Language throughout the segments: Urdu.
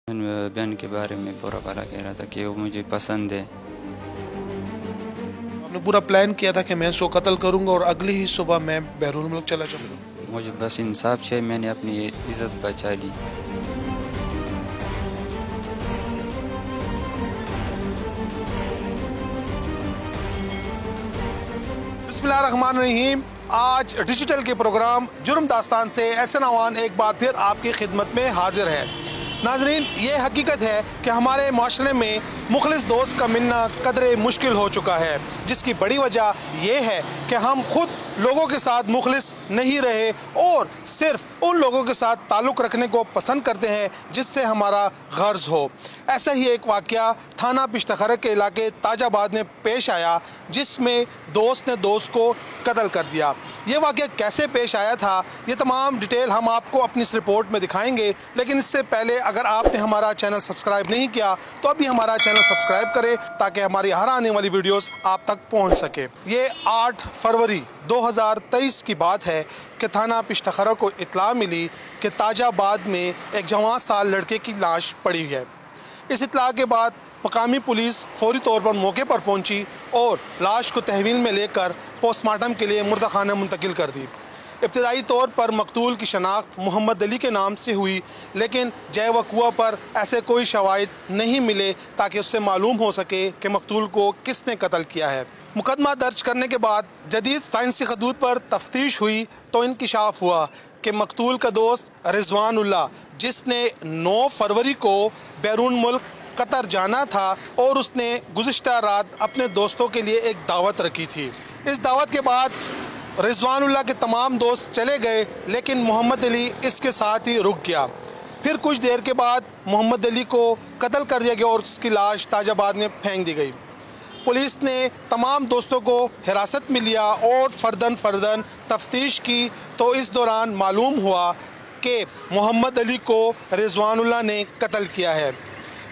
بہن کے بارے میں برا بھلا کہہ رہا تھا کہ وہ مجھے پسند ہے. آپ نے پورا پلان کیا تھا کہ میں اس کو قتل کروں گا اور اگلی ہی صبح میں بیرون ملک چلا جاؤں گا. مجھے بس انصاف سے میں نے اپنی عزت بچا لی. بسم اللہ الرحمن الرحیم. آج ڈیجیٹل کے پروگرام جرم داستان سے احسن عوان ایک بار پھر آپ کی خدمت میں حاضر ہے. ناظرین، یہ حقیقت ہے کہ ہمارے معاشرے میں مخلص دوست کا ملنا قدرے مشکل ہو چکا ہے، جس کی بڑی وجہ یہ ہے کہ ہم خود لوگوں کے ساتھ مخلص نہیں رہے اور صرف ان لوگوں کے ساتھ تعلق رکھنے کو پسند کرتے ہیں جس سے ہمارا غرض ہو. ایسا ہی ایک واقعہ تھانہ پشت خرک کے علاقے تاج آباد میں پیش آیا، جس میں دوست نے دوست کو قتل کر دیا. یہ واقعہ کیسے پیش آیا تھا، یہ تمام ڈیٹیل ہم آپ کو اپنی اس رپورٹ میں دکھائیں گے. لیکن اس سے پہلے اگر آپ نے ہمارا چینل سبسکرائب نہیں کیا تو ابھی ہمارا چینل سبسکرائب کریں تاکہ ہماری ہر آنے والی ویڈیوز آپ تک پہنچ سکے. یہ 8 فروری 2023 کی بات ہے کہ تھانہ پشت خرک کو اطلاع ملی کہ تاج آباد میں ایک جوان سال لڑکے کی لاش پڑی ہے. اس اطلاع کے بعد مقامی پولیس فوری طور پر موقع پر پہنچی اور لاش کو تحویل میں لے کر پوسٹ مارٹم کے لیے مردہ خانہ منتقل کر دی. ابتدائی طور پر مقتول کی شناخت محمد علی کے نام سے ہوئی، لیکن جے وقوع پر ایسے کوئی شواہد نہیں ملے تاکہ اس سے معلوم ہو سکے کہ مقتول کو کس نے قتل کیا ہے. مقدمہ درج کرنے کے بعد جدید سائنسی خطوط پر تفتیش ہوئی تو انکشاف ہوا کہ مقتول کا دوست رضوان اللہ، جس نے 9 فروری کو بیرون ملک قطر جانا تھا اور اس نے گزشتہ رات اپنے دوستوں کے لیے ایک دعوت رکھی تھی. اس دعوت کے بعد رضوان اللہ کے تمام دوست چلے گئے، لیکن محمد علی اس کے ساتھ ہی رک گیا. پھر کچھ دیر کے بعد محمد علی کو قتل کر دیا گیا اور اس کی لاش تاج آباد میں پھینک دی گئی. پولیس نے تمام دوستوں کو حراست میں لیا اور فرداً تفتیش کی تو اس دوران معلوم ہوا کہ محمد علی کو رضوان اللہ نے قتل کیا ہے.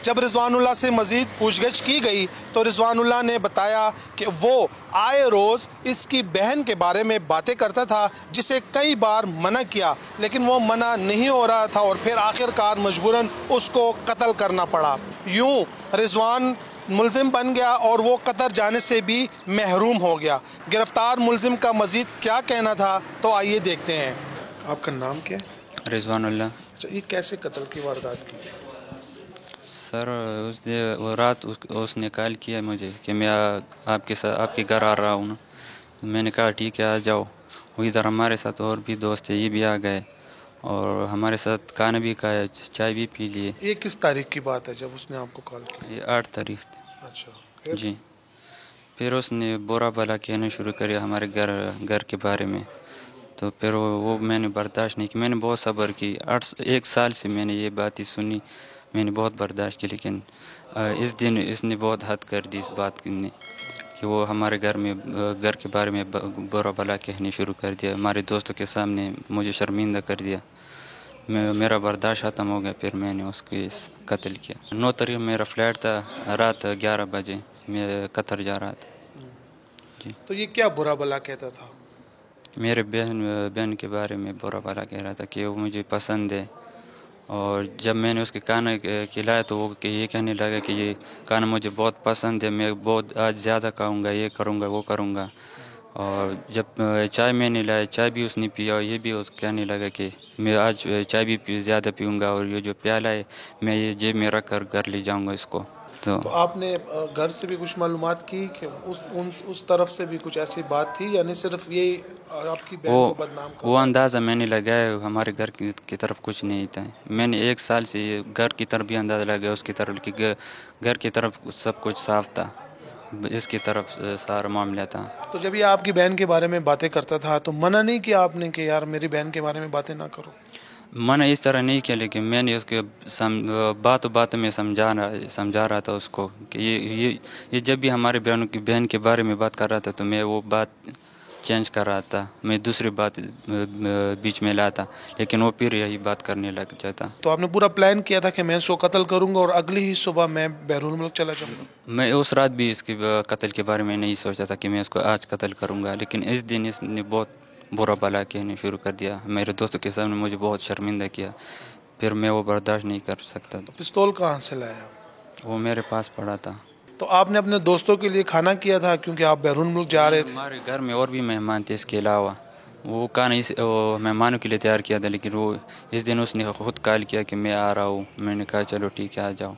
جب رضوان اللہ سے مزید پوچھ گچھ کی گئی تو رضوان اللہ نے بتایا کہ وہ آئے روز اس کی بہن کے بارے میں باتیں کرتا تھا، جسے کئی بار منع کیا لیکن وہ منع نہیں ہو رہا تھا اور پھر آخر کار مجبوراً اس کو قتل کرنا پڑا. یوں رضوان ملزم بن گیا اور وہ قطر جانے سے بھی محروم ہو گیا. گرفتار ملزم کا مزید کیا کہنا تھا تو آئیے دیکھتے ہیں. آپ کا نام کیا ہے؟ رضوان اللہ. اچھا، یہ کیسے قتل کی واردات کی؟ سر وہ رات اس نے کال کیا مجھے کہ میں آپ کے ساتھ آپ کے گھر آ رہا ہوں. میں نے کہا ٹھیک ہے آ جاؤ. وہ ادھر ہمارے ساتھ اور بھی دوست ہیں، یہ بھی آ گئے اور ہمارے ساتھ کھانا بھی کھایا، چائے بھی پی لیے. یہ کس تاریخ کی بات ہے جب اس نے آپ کو کال کی؟ یہ 8 تاریخ تھی. اچھا جی. پھر اس نے برا بھلا کہنا شروع کیا ہمارے گھر کے بارے میں. تو پھر وہ میں نے برداشت نہیں کی. میں نے بہت صبر کی. 1 سال سے میں نے یہ باتیں سنی، میں نے بہت برداشت کی. لیکن اس دن اس نے بہت حد کر دی اس بات نے کہ وہ ہمارے گھر کے بارے میں برا بھلا کہنے شروع کر دیا. ہمارے دوستوں کے سامنے مجھے شرمندہ کر دیا. میرا برداشت ختم ہو گیا. پھر میں نے اس کو قتل کیا. 9 تاریخ میرا فلائٹ تھا، رات 11 بجے میں قطر جا رہا تھا. جی. تو یہ کیا برا بھلا کہتا تھا؟ میرے بہن کے بارے میں برا بھلا کہہ رہا تھا کہ وہ مجھے پسند ہے. اور جب میں نے اس کے کھانا کھلایا تو وہ یہ کہنے لگا کہ یہ کھانا مجھے بہت پسند ہے، میں بہت آج زیادہ کھاؤں گا، یہ کروں گا وہ کروں گا. اور جب چائے میں نے لایا، چائے بھی اس نے پیا اور یہ بھی اس کہنے لگا کہ میں آج چائے بھی زیادہ پیوں گا اور یہ جو پیالہ ہے میں یہ جیب میں رکھ کر گھر لے جاؤں گا اس کو. تو آپ نے گھر سے بھی کچھ معلومات کی کہ اس طرف سے بھی کچھ ایسی بات تھی، یعنی صرف یہی آپ کی بہن کو بدنام کرنا؟ وہ اندازہ میں نے لگایا ہمارے گھر کی طرف کچھ نہیں تھا. میں نے 1 سال سے یہ گھر کی طرف بھی اندازہ لگایا، اس کی طرف کہ گھر کی طرف سب کچھ صاف تھا، اس کی طرف سارا معاملہ تھا. تو جب یہ آپ کی بہن کے بارے میں باتیں کرتا تھا تو منع نہیں کیا آپ نے کہ یار میری بہن کے بارے میں باتیں نہ کرو؟ منع اس طرح نہیں کیا، لیکن میں نے اس کے باتوں میں سمجھا رہا تھا اس کو کہ یہ جب بھی ہمارے بہن کے بارے میں بات کر رہا تھا تو میں وہ بات چینج کر رہا تھا، میں دوسری بات بیچ میں لاتا، لیکن وہ پھر یہی بات کرنے لگ جاتا. تو آپ نے پورا پلان کیا تھا کہ میں اس کو قتل کروں گا اور اگلی ہی صبح میں بیرون ملک چلا جاؤں گا؟ میں اس رات بھی اس کے قتل کے بارے میں نہیں سوچا تھا کہ میں اس کو آج قتل کروں گا، لیکن اس دن اس نے بہت برا بھلا کہنے شروع کر دیا. میرے دوستوں کے سامنے مجھے بہت شرمندہ کیا. پھر میں وہ برداشت نہیں کر سکتا تھا. پستول کہاں سے لایا؟ وہ میرے پاس پڑا تھا. تو آپ نے اپنے دوستوں کے لیے کھانا کیا تھا کیونکہ آپ بیرون ملک جا رہے تھے؟ ہمارے گھر میں اور بھی مہمان تھے اس کے علاوہ. وہ کھانا وہ مہمانوں کے لیے تیار کیا تھا، لیکن وہ اس دن اس نے خود کال کیا کہ میں آ رہا ہوں. میں نے کہا چلو ٹھیک ہے آ جاؤ.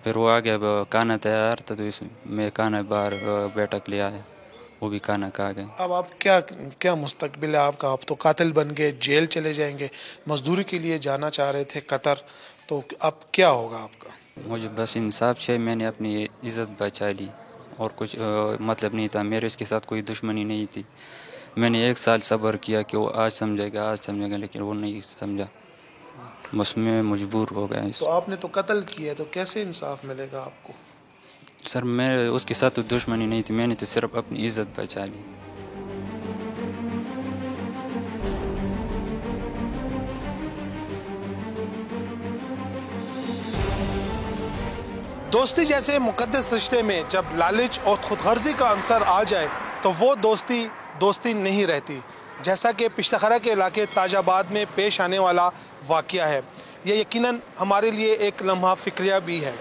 پھر وہ آ گیا، کھانا تیار تھا تو میں کھانا باہر بیٹھک لے آیا، وہ بھی کھانا کھا گئے. اب آپ کیا مستقبل ہے آپ کا؟ آپ تو قاتل بن گئے، جیل چلے جائیں گے. مزدوری کے لیے جانا چاہ رہے تھے قطر، تو اب کیا ہوگا آپ کا؟ مجھے بس انصاف سے میں نے اپنی عزت بچا لی، اور کچھ مطلب نہیں تھا. میرے اس کے ساتھ کوئی دشمنی نہیں تھی. میں نے 1 سال صبر کیا کہ وہ آج سمجھے گا، لیکن وہ نہیں سمجھا. بس میں مجبور ہو گیا. تو آپ نے تو قتل کیا ہے، تو کیسے انصاف ملے گا آپ کو؟ سر میں اس کے ساتھ تو دشمنی نہیں تھی، میں نے تو صرف اپنی عزت بچا لی. دوستی جیسے مقدس رشتے میں جب لالچ اور خود غرضی کا عنصر آ جائے تو وہ دوستی نہیں رہتی، جیسا کہ پشتخرہ کے علاقے تاج آباد میں پیش آنے والا واقعہ ہے. یہ یقیناً ہمارے لیے ایک لمحہ فکریہ بھی ہے.